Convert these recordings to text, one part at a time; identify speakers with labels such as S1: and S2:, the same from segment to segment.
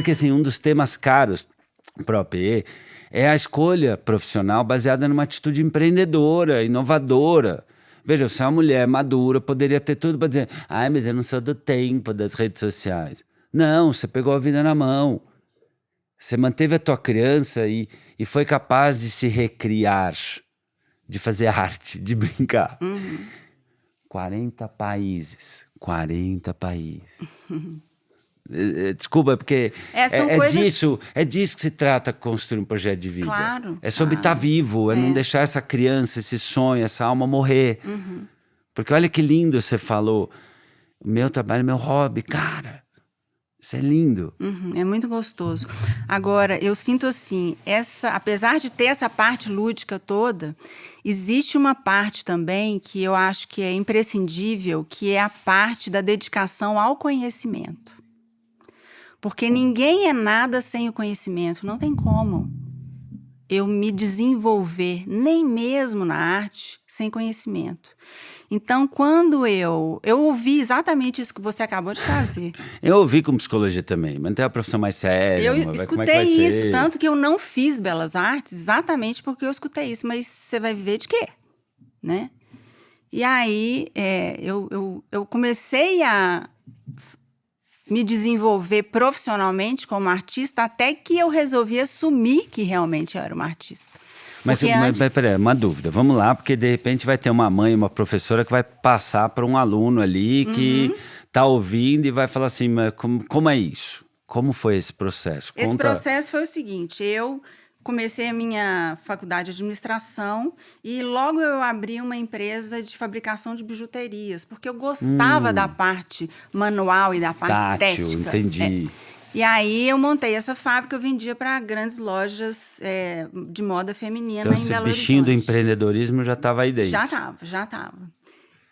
S1: Porque assim, um dos temas caros para o APE é a escolha profissional baseada numa atitude empreendedora, inovadora. Veja, você é uma mulher madura, poderia ter tudo para dizer, ai, mas eu não sou do tempo das redes sociais. Não, você pegou a vida na mão. Você manteve a tua criança e foi capaz de se recriar, de fazer arte, de brincar. 40 países. 40 países. Desculpa, porque é disso que se trata construir um projeto de vida.
S2: Claro.
S1: É sobre estar vivo, é não deixar essa criança, esse sonho, essa alma morrer. Porque olha que lindo você falou. O meu trabalho, meu hobby, cara. Isso é lindo.
S2: É muito gostoso. Agora, eu sinto assim, apesar de ter essa parte lúdica toda, existe uma parte também que eu acho que é imprescindível, que é a parte da dedicação ao conhecimento. Porque ninguém é nada sem o conhecimento, não tem como eu me desenvolver, nem mesmo na arte, sem conhecimento. Então, quando eu ouvi exatamente isso que você acabou de trazer.
S1: Eu ouvi com psicologia também, mas não tem uma profissão mais séria.
S2: Eu escutei isso, tanto que eu não fiz belas artes, exatamente porque eu escutei isso. Mas você vai viver de quê? Né? E aí, eu comecei a me desenvolver profissionalmente como artista, até que eu resolvi assumir que realmente eu era uma artista.
S1: Mas peraí, uma dúvida. Vamos lá, porque de repente vai ter uma mãe, uma professora que vai passar para um aluno ali que está ouvindo e vai falar assim, mas como é isso? Como foi esse processo?
S2: Esse processo foi o seguinte, eu comecei a minha faculdade de administração e logo eu abri uma empresa de fabricação de bijuterias, porque eu gostava da parte manual e da parte
S1: tátil,
S2: estética.
S1: Entendi.
S2: E aí eu montei essa fábrica, eu vendia para grandes lojas de moda feminina
S1: então,
S2: em Belo Horizonte.
S1: Esse bichinho do empreendedorismo já estava aí dentro.
S2: Já estava.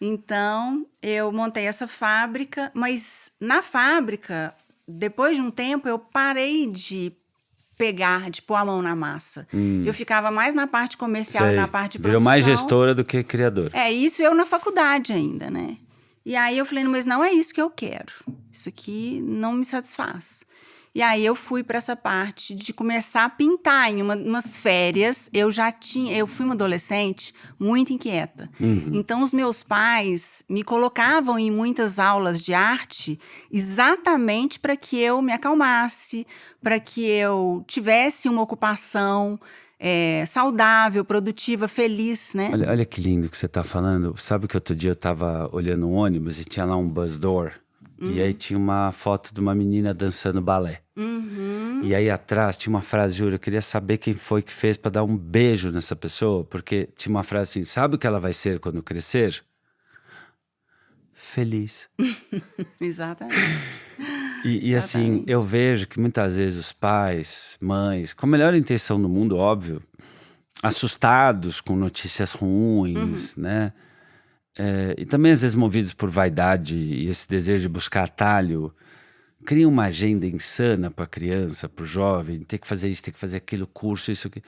S2: Então, eu montei essa fábrica, mas na fábrica, depois de um tempo, eu parei de pôr a mão na massa. Eu ficava mais na parte comercial e na parte de produção.
S1: Virou mais gestora do que criadora.
S2: Isso eu na faculdade ainda, né? E aí eu falei, mas não é isso que eu quero. Isso aqui não me satisfaz. E aí eu fui para essa parte de começar a pintar em umas férias. Eu fui uma adolescente muito inquieta. Então os meus pais me colocavam em muitas aulas de arte exatamente para que eu me acalmasse, para que eu tivesse uma ocupação saudável, produtiva, feliz, né?
S1: Olha que lindo que você está falando. Sabe que outro dia eu estava olhando um ônibus e tinha lá um bus door. E aí tinha uma foto de uma menina dançando balé. E aí atrás tinha uma frase, juro, eu queria saber quem foi que fez para dar um beijo nessa pessoa. Porque tinha uma frase assim, sabe o que ela vai ser quando crescer? Feliz.
S2: Exatamente.
S1: E assim, eu vejo que muitas vezes os pais, mães, com a melhor intenção do mundo, óbvio, assustados com notícias ruins, né? E também às vezes movidos por vaidade e esse desejo de buscar atalho, criam uma agenda insana para a criança, para o jovem, tem que fazer isso, tem que fazer aquilo, curso, isso aqui.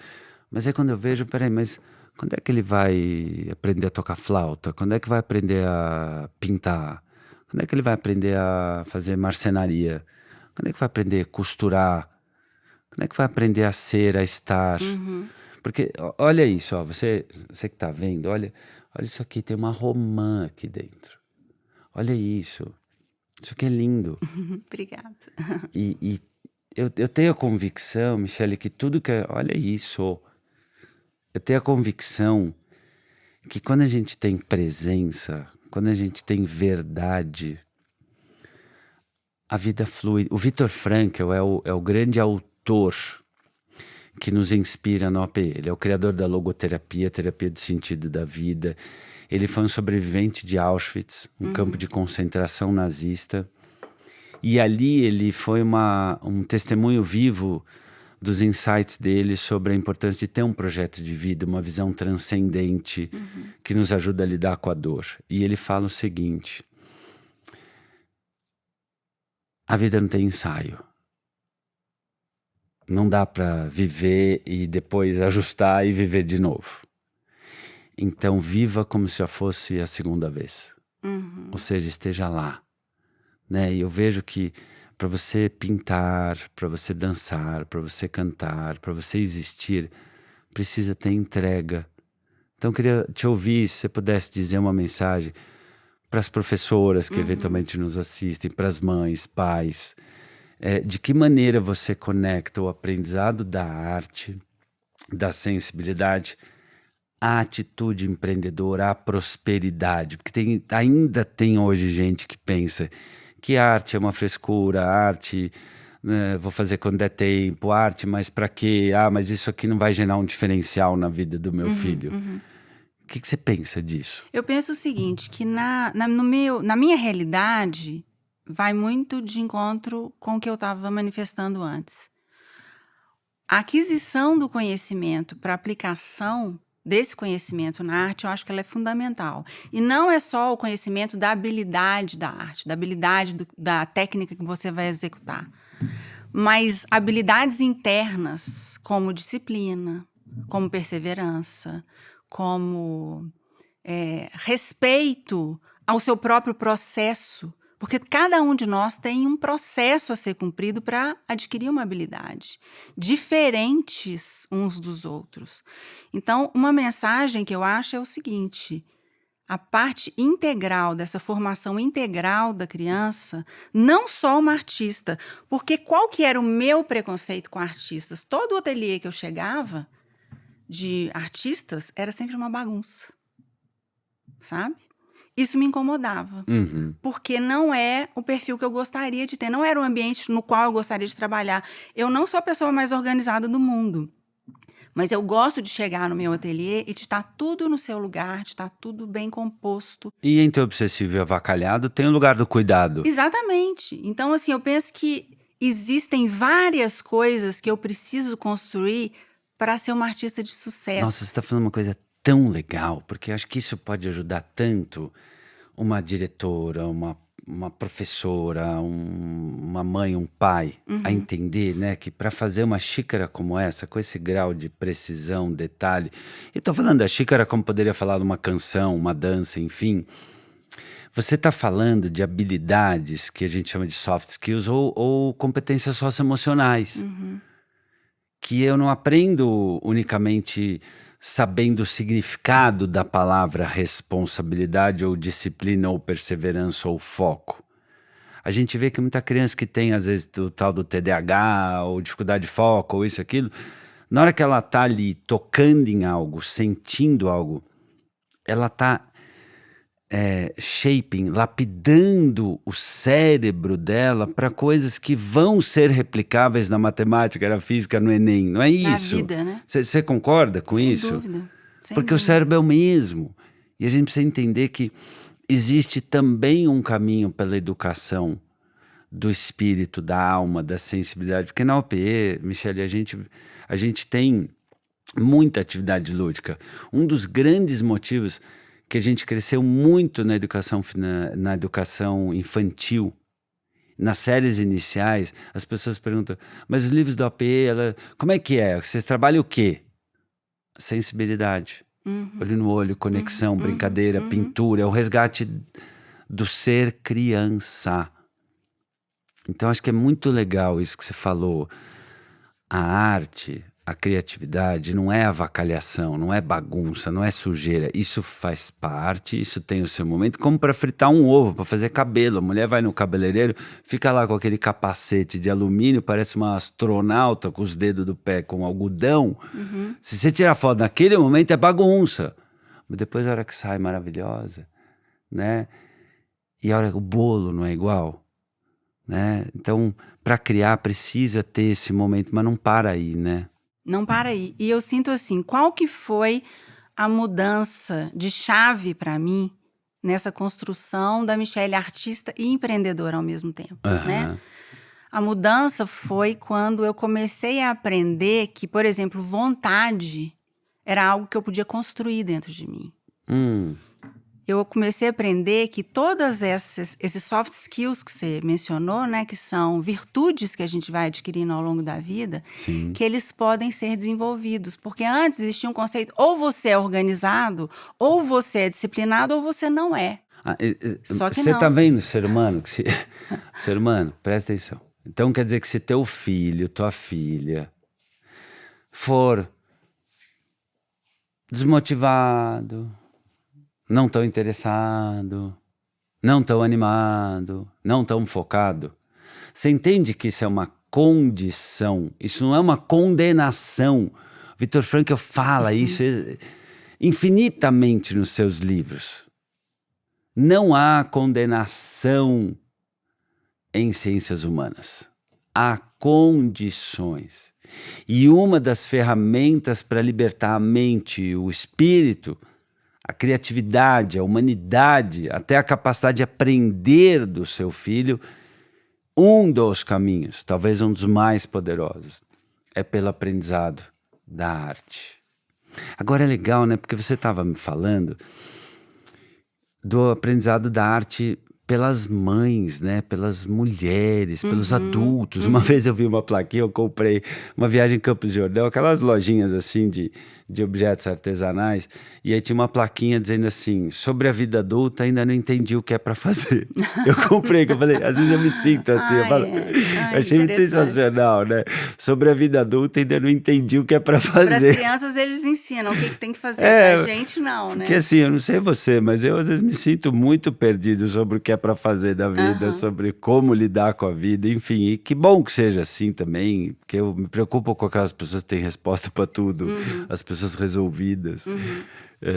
S1: Mas aí quando eu vejo, peraí, mas quando é que ele vai aprender a tocar flauta? Quando é que vai aprender a pintar? Quando é que ele vai aprender a fazer marcenaria? Quando é que vai aprender a costurar? Quando é que vai aprender a ser, a estar? Porque olha isso, ó, você que está vendo, olha isso aqui, tem uma romã aqui dentro. Olha isso. Isso aqui é lindo.
S2: Obrigada.
S1: E eu tenho a convicção, Michele, que tudo que... Olha isso. Eu tenho a convicção que quando a gente tem presença, quando a gente tem verdade, a vida flui. O Viktor Frankl é o grande autor que nos inspira no APE. Ele é o criador da logoterapia, terapia do sentido da vida. Ele foi um sobrevivente de Auschwitz, um campo de concentração nazista. E ali ele foi um testemunho vivo dos insights dele sobre a importância de ter um projeto de vida, uma visão transcendente que nos ajuda a lidar com a dor. E ele fala o seguinte: a vida não tem ensaio. Não dá para viver e depois ajustar e viver de novo. Então viva como se já fosse a segunda vez. Ou seja, esteja lá. Né? E eu vejo que para você pintar, para você dançar, para você cantar, para você existir, precisa ter entrega. Então eu queria te ouvir, se você pudesse dizer uma mensagem para as professoras que eventualmente nos assistem, para as mães, pais, de que maneira você conecta o aprendizado da arte, da sensibilidade, à atitude empreendedora, à prosperidade? Porque ainda tem hoje gente que pensa que a arte é uma frescura, a arte, né, vou fazer quando der tempo, arte, mas para quê? Ah, mas isso aqui não vai gerar um diferencial na vida do meu filho. O que você pensa disso?
S2: Eu penso o seguinte, que na minha realidade, vai muito de encontro com o que eu estava manifestando antes. A aquisição do conhecimento para aplicação desse conhecimento na arte, eu acho que ela é fundamental. E não é só o conhecimento da habilidade da arte, da habilidade da técnica que você vai executar, mas habilidades internas, como disciplina, como perseverança, como respeito ao seu próprio processo, porque cada um de nós tem um processo a ser cumprido para adquirir uma habilidade, diferentes uns dos outros. Então, uma mensagem que eu acho é o seguinte: a parte integral dessa formação integral da criança, não só uma artista, porque qual que era o meu preconceito com artistas? Todo o ateliê que eu chegava de artistas era sempre uma bagunça, sabe? Isso me incomodava, porque não é o perfil que eu gostaria de ter, não era o ambiente no qual eu gostaria de trabalhar. Eu não sou a pessoa mais organizada do mundo, mas eu gosto de chegar no meu ateliê e de estar tudo no seu lugar, de estar tudo bem composto.
S1: E entre obsessivo e avacalhado tem o lugar do cuidado.
S2: Exatamente. Então, assim, eu penso que existem várias coisas que eu preciso construir para ser uma artista de sucesso.
S1: Nossa, você está falando uma coisa tão legal, porque acho que isso pode ajudar tanto uma diretora, uma professora, uma mãe, um pai, a entender, né, que para fazer uma xícara como essa, com esse grau de precisão, detalhe, e tô falando da xícara como poderia falar de uma canção, uma dança, enfim, você está falando de habilidades que a gente chama de soft skills ou competências socioemocionais, que eu não aprendo unicamente sabendo o significado da palavra responsabilidade ou disciplina ou perseverança ou foco. A gente vê que muita criança que tem, às vezes, o tal do TDAH ou dificuldade de foco ou isso, aquilo, na hora que ela tá ali tocando em algo, sentindo algo, ela tá shaping, lapidando o cérebro dela para coisas que vão ser replicáveis na matemática, na física, no Enem. Não é isso?
S2: Na vida, né?
S1: Você concorda com isso?
S2: Sem dúvida.
S1: Porque o cérebro é o mesmo. E a gente precisa entender que existe também um caminho pela educação do espírito, da alma, da sensibilidade. Porque na OPE, Michele, a gente tem muita atividade lúdica. Um dos grandes motivos que a gente cresceu muito na educação infantil, nas séries iniciais, as pessoas perguntam, mas os livros do APE, como é que é? Vocês trabalham o quê? Sensibilidade. Olho no olho, conexão, brincadeira, pintura, é o resgate do ser criança. Então acho que é muito legal isso que você falou. A arte, a criatividade não é avacalhação, não é bagunça, não é sujeira. Isso faz parte, isso tem o seu momento. Como para fritar um ovo, para fazer cabelo. A mulher vai no cabeleireiro, fica lá com aquele capacete de alumínio, parece uma astronauta com os dedos do pé com algodão. Se você tirar foto naquele momento é bagunça. Mas depois a hora que sai maravilhosa, né? E a hora que o bolo não é igual, né? Então, para criar precisa ter esse momento, mas não para aí, né?
S2: Não para aí. E eu sinto assim, qual que foi a mudança de chave para mim nessa construção da Michele artista e empreendedora ao mesmo tempo, né? A mudança foi quando eu comecei a aprender que, por exemplo, vontade era algo que eu podia construir dentro de mim. Eu comecei a aprender que todas esses soft skills que você mencionou, né, que são virtudes que a gente vai adquirindo ao longo da vida,
S1: Sim.
S2: que eles podem ser desenvolvidos. Porque antes existia um conceito, ou você é organizado, ou você é disciplinado, ou você não é. Só que
S1: você
S2: não.
S1: tá vendo o ser humano? Ser humano, presta atenção. Então quer dizer que se teu filho, tua filha, for desmotivado, não tão interessado, não tão animado, não tão focado, você entende que isso é uma condição, isso não é uma condenação. Viktor Frankl fala isso infinitamente nos seus livros. Não há condenação em ciências humanas. Há condições. E uma das ferramentas para libertar a mente, o espírito, a criatividade, a humanidade, até a capacidade de aprender do seu filho, um dos caminhos, talvez um dos mais poderosos, é pelo aprendizado da arte. Agora é legal, né? Porque você estava me falando do aprendizado da arte pelas mães, né? Pelas mulheres, pelos adultos. Uma vez eu vi uma plaquinha, eu comprei uma viagem em Campos do Jordão, aquelas lojinhas assim de objetos artesanais, e aí tinha uma plaquinha dizendo assim, sobre a vida adulta ainda não entendi o que é para fazer. Eu comprei, que eu falei, às vezes eu me sinto assim, eu achei muito sensacional, né? Sobre a vida adulta ainda não entendi o que é para fazer.
S2: Para as crianças eles ensinam o que tem que fazer, pra gente não, né?
S1: Porque assim, eu não sei você, mas eu às vezes me sinto muito perdido sobre o que é para fazer da vida, sobre como lidar com a vida, enfim, e que bom que seja assim também, porque eu me preocupo com aquelas pessoas que têm resposta para tudo, as pessoas resolvidas.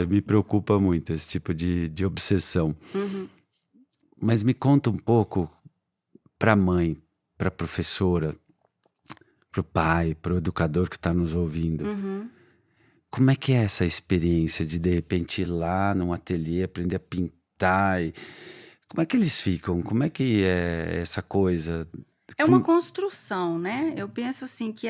S1: Me preocupa muito esse tipo de obsessão. Mas me conta um pouco para a mãe, para a professora, para o pai, para o educador que está nos ouvindo. Como é que é essa experiência de repente ir lá num ateliê, aprender a pintar? Como é que eles ficam? Como é que é essa coisa?
S2: É uma construção, né? Eu penso assim que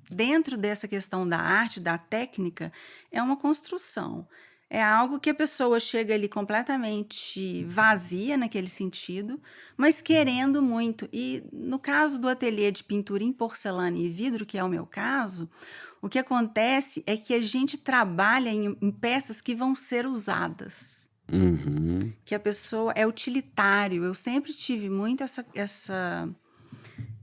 S2: dentro dessa questão da arte, da técnica, é uma construção. É algo que a pessoa chega ali completamente vazia naquele sentido, mas querendo muito. E no caso do ateliê de pintura em porcelana e vidro, que é o meu caso, o que acontece é que a gente trabalha em peças que vão ser usadas. Que a pessoa é utilitário. Eu sempre tive muito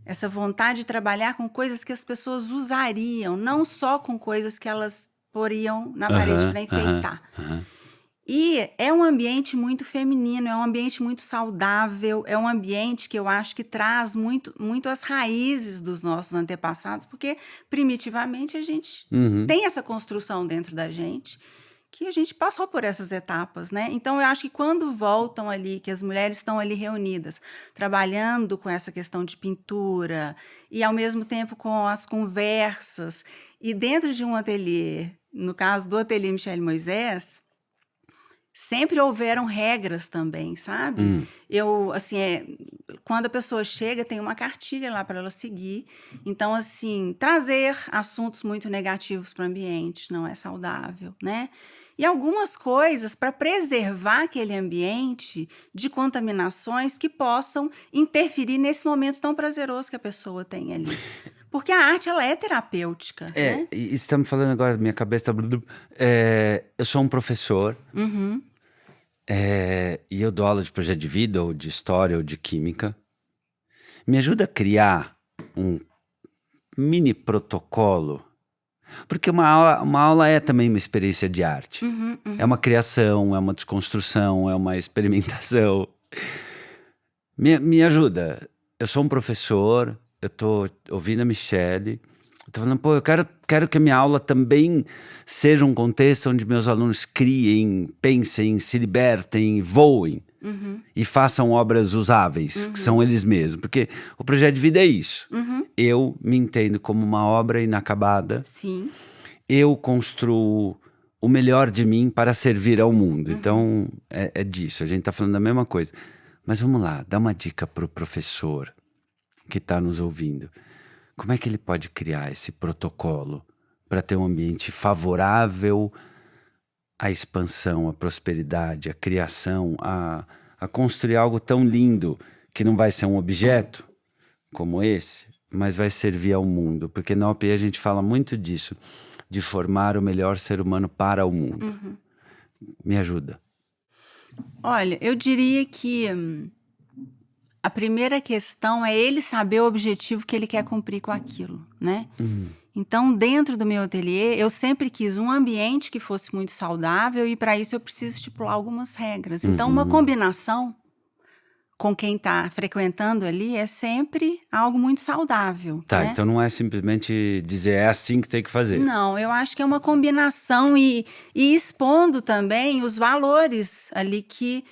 S2: essa vontade de trabalhar com coisas que as pessoas usariam, não só com coisas que elas poriam na parede para enfeitar. E é um ambiente muito feminino, é um ambiente muito saudável, é um ambiente que eu acho que traz muito as raízes dos nossos antepassados, porque primitivamente a gente tem essa construção dentro da gente, que a gente passou por essas etapas, né? Então, eu acho que quando voltam ali, que as mulheres estão ali reunidas, trabalhando com essa questão de pintura, e ao mesmo tempo com as conversas, e dentro de um ateliê, no caso do ateliê Michele Moisés, sempre houveram regras também, sabe? Eu, assim, quando a pessoa chega, tem uma cartilha lá para ela seguir. Então, assim, trazer assuntos muito negativos para o ambiente não é saudável, né? E algumas coisas para preservar aquele ambiente de contaminações que possam interferir nesse momento tão prazeroso que a pessoa tem ali. Porque a arte, ela é terapêutica, né?
S1: E estamos falando agora, minha cabeça está... eu sou um professor, e eu dou aula de projeto de vida, ou de história, ou de química. Me ajuda a criar um mini protocolo, porque uma aula é também uma experiência de arte. É uma criação, é uma desconstrução, é uma experimentação. Me ajuda. Eu sou um professor, eu tô ouvindo a Michele, eu tô falando, pô, eu quero que a minha aula também seja um contexto onde meus alunos criem, pensem, se libertem, voem. E façam obras usáveis, que são eles mesmos. Porque o projeto de vida é isso. Eu me entendo como uma obra inacabada.
S2: Sim.
S1: Eu construo o melhor de mim para servir ao mundo. Então, é disso. A gente está falando da mesma coisa. Mas vamos lá, dá uma dica para o professor que está nos ouvindo. Como é que ele pode criar esse protocolo para ter um ambiente favorável à expansão, à prosperidade, à criação, a construir algo tão lindo que não vai ser um objeto como esse, mas vai servir ao mundo? Porque na OPI a gente fala muito disso, de formar o melhor ser humano para o mundo. Me ajuda.
S2: Olha, eu diria que A primeira questão é ele saber o objetivo que ele quer cumprir com aquilo, né? Então, dentro do meu ateliê, eu sempre quis um ambiente que fosse muito saudável e para isso eu preciso estipular algumas regras. Então, uma combinação com quem está frequentando ali é sempre algo muito saudável.
S1: Tá,
S2: né?
S1: então não é simplesmente dizer é assim que tem que fazer.
S2: Não, eu acho que é uma combinação e expondo também os valores ali que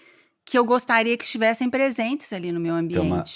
S2: eu gostaria que estivessem presentes ali no meu ambiente.